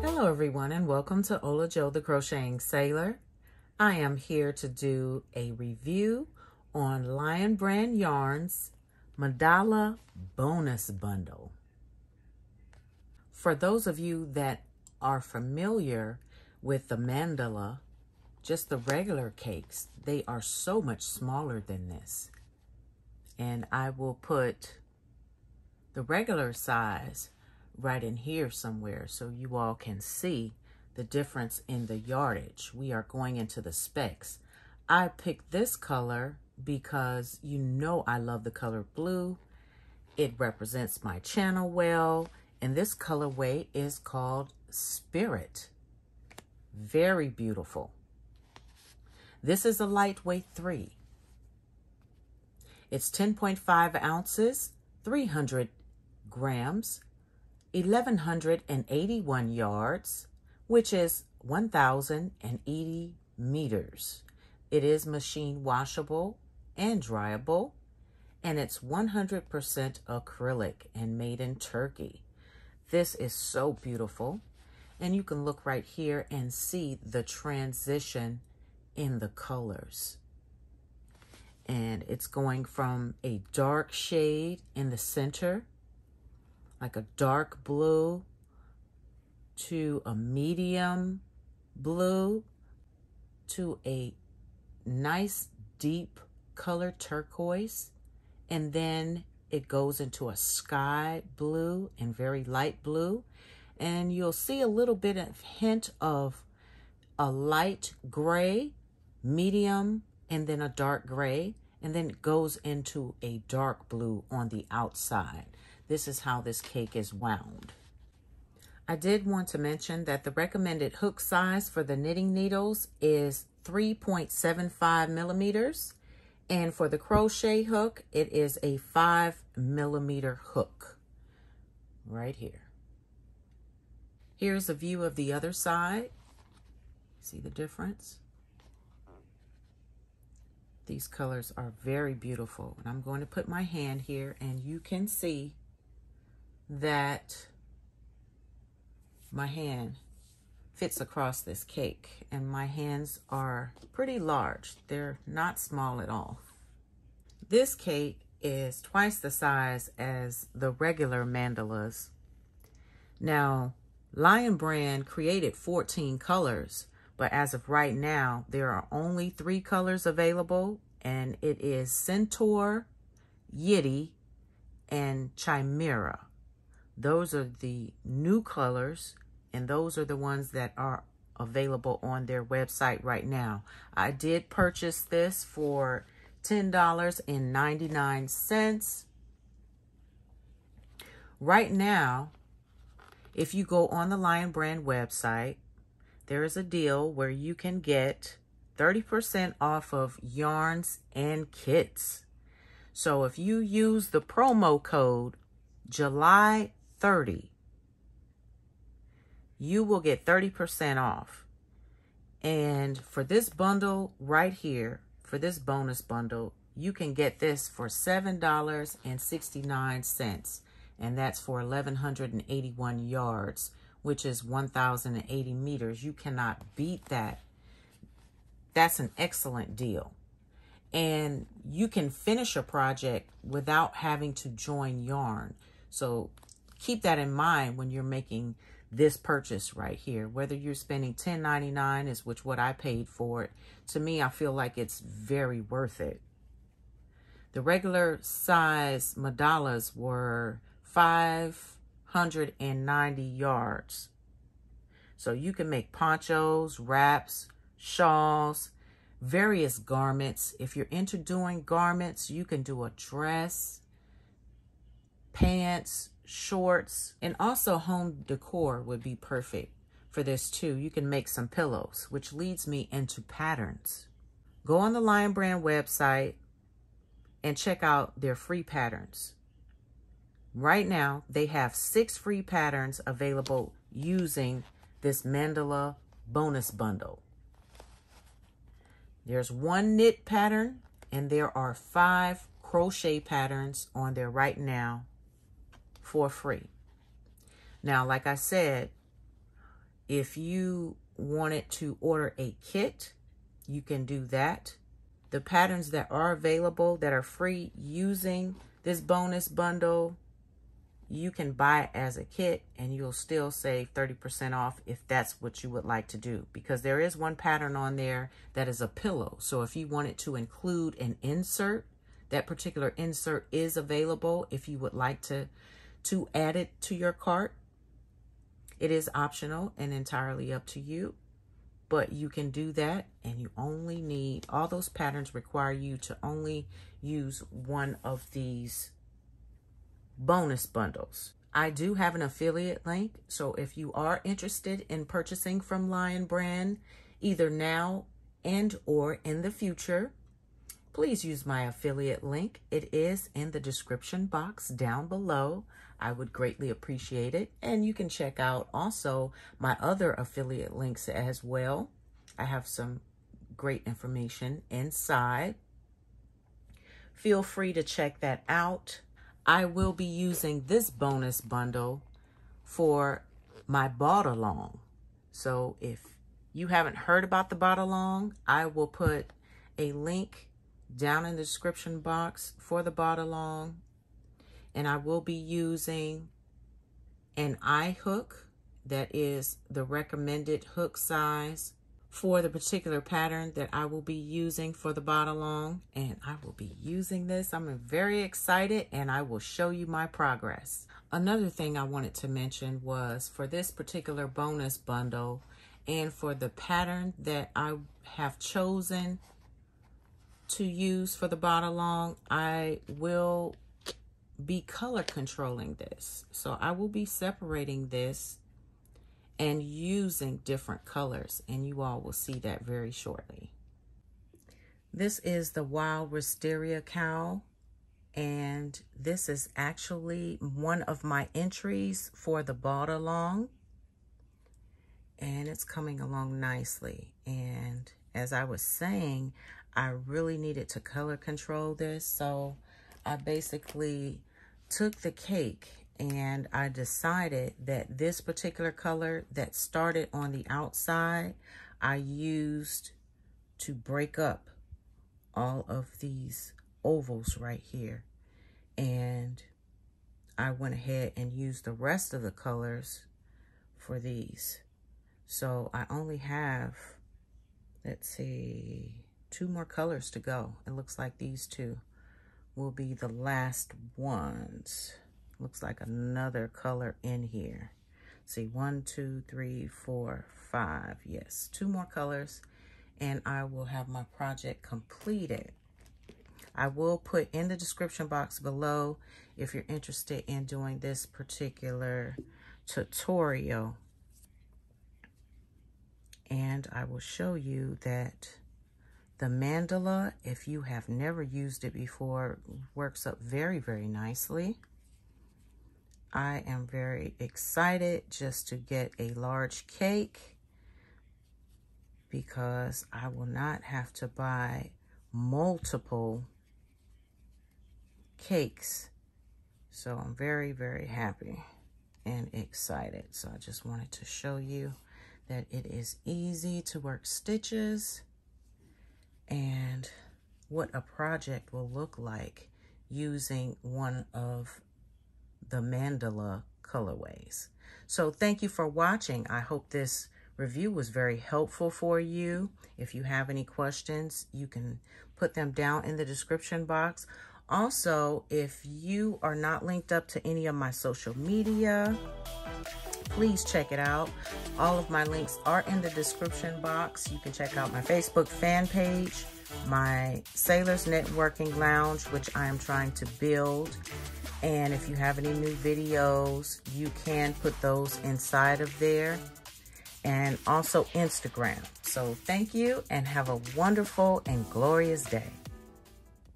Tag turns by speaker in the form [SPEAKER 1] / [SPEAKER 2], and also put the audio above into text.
[SPEAKER 1] Hello everyone, and welcome to Ola Joe the Crocheting Sailor. I am here to do a review on Lion Brand Yarns Mandala Bonus Bundle. For those of you that are familiar with the Mandala, just the regular cakes, they are so much smaller than this. And I will put the regular size right in here somewhere so you all can see the difference in the yardage. We are going into the specs. I picked this color because you know I love the color blue. It represents my channel well, and this colorway is called Spirit. Very beautiful. This is a lightweight 3. It's 10.5 ounces, 300 grams, 1,181 yards, which is 1,080 meters. It is machine washable and dryable, and it's 100% acrylic and made in Turkey. This is so beautiful, and you can look right here and see the transition in the colors. And it's going from a dark shade in the center, like a dark blue, to a medium blue, to a nice deep color turquoise, and then it goes into a sky blue and very light blue, and you'll see a little bit of hint of a light gray, medium, and then a dark gray, and then it goes into a dark blue on the outside. This is how this cake is wound. I did want to mention that the recommended hook size for the knitting needles is 3.75 millimeters. And for the crochet hook, it is a 5 millimeter hook right here. Here's a view of the other side. See the difference? These colors are very beautiful. And I'm going to put my hand here, and you can see that my hand fits across this cake, and my hands are pretty large. They're not small at all. This cake is twice the size as the regular mandalas. Now, Lion Brand created 14 colors, but as of right now, there are only 3 colors available, and it is Centaur, Yiddy, and Chimera. Those are the new colors, and those are the ones that are available on their website right now. I did purchase this for $10.99. Right now, if you go on the Lion Brand website, there is a deal where you can get 30% off of yarns and kits. So if you use the promo code July 30, you will get 30% off. And for this bundle right here, for this bonus bundle, you can get this for $7.69. And that's for 1,181 yards, which is 1,080 meters. You cannot beat that. That's an excellent deal. And you can finish a project without having to join yarn. So keep that in mind when you're making this purchase right here. Whether you're spending $10.99 is what I paid for it. To me, I feel like it's very worth it. The regular size Mandalas were 590 yards. So you can make ponchos, wraps, shawls, various garments. If you're into doing garments, you can do a dress, pants, shorts, and also home decor would be perfect for this too. You can make some pillows, which leads me into patterns. Go on the Lion Brand website and check out their free patterns. Right now, they have 6 free patterns available using this Mandala bonus bundle. There's 1 knit pattern, and there are 5 crochet patterns on there right now for free. Now, like I said, if you wanted to order a kit, you can do that. The patterns that are available that are free using this bonus bundle, you can buy it as a kit and you'll still save 30% off if that's what you would like to do. Because there is one pattern on there that is a pillow. So if you wanted to include an insert, that particular insert is available if you would like to add it to your cart. It is optional and entirely up to you, but you can do that, and you only need, all those patterns require you to only use one of these bonus bundles. I do have an affiliate link, so if you are interested in purchasing from Lion Brand, either now and or in the future, please use my affiliate link. It is in the description box down below. I would greatly appreciate it. And you can check out also my other affiliate links as well. I have some great information inside. Feel free to check that out. I will be using this bonus bundle for my BODalong. So if you haven't heard about the BODalong, I will put a link down in the description box for the BODalong. And I will be using an eye hook that is the recommended hook size for the particular pattern that I will be using for the BODalong. And I will be using this. I'm very excited, and I will show you my progress. Another thing I wanted to mention was for this particular bonus bundle and for the pattern that I have chosen to use for the BODalong, I will be color controlling this. So I will be separating this and using different colors, and you all will see that very shortly. This is the Wild Wisteria Cowl, and this is actually one of my entries for the BODalong, and it's coming along nicely. And as I was saying, I really needed to color control this, so I basically took the cake and I decided that this particular color that started on the outside, I used to break up all of these ovals right here. And I went ahead and used the rest of the colors for these. So I only have, let's see, 2 more colors to go. It looks like these 2 will be the last ones. Looks like another color in here. See, 1, 2, 3, 4, 5. Yes, 2 more colors, and I will have my project completed. I will put in the description box below if you're interested in doing this particular tutorial. And I will show you that the Mandala, if you have never used it before, works up very, very nicely. I am very excited just to get a large cake because I will not have to buy multiple cakes. So I'm very, very happy and excited. So I just wanted to show you that it is easy to work stitches and what a project will look like using one of the Mandala colorways. So thank you for watching. I hope this review was very helpful for you. If you have any questions, you can put them down in the description box. Also, if you are not linked up to any of my social media, please check it out. All of my links are in the description box. You can check out my Facebook fan page, my Sailors Networking Lounge, which I am trying to build. And if you have any new videos, you can put those inside of there. And also Instagram. So thank you and have a wonderful and glorious day.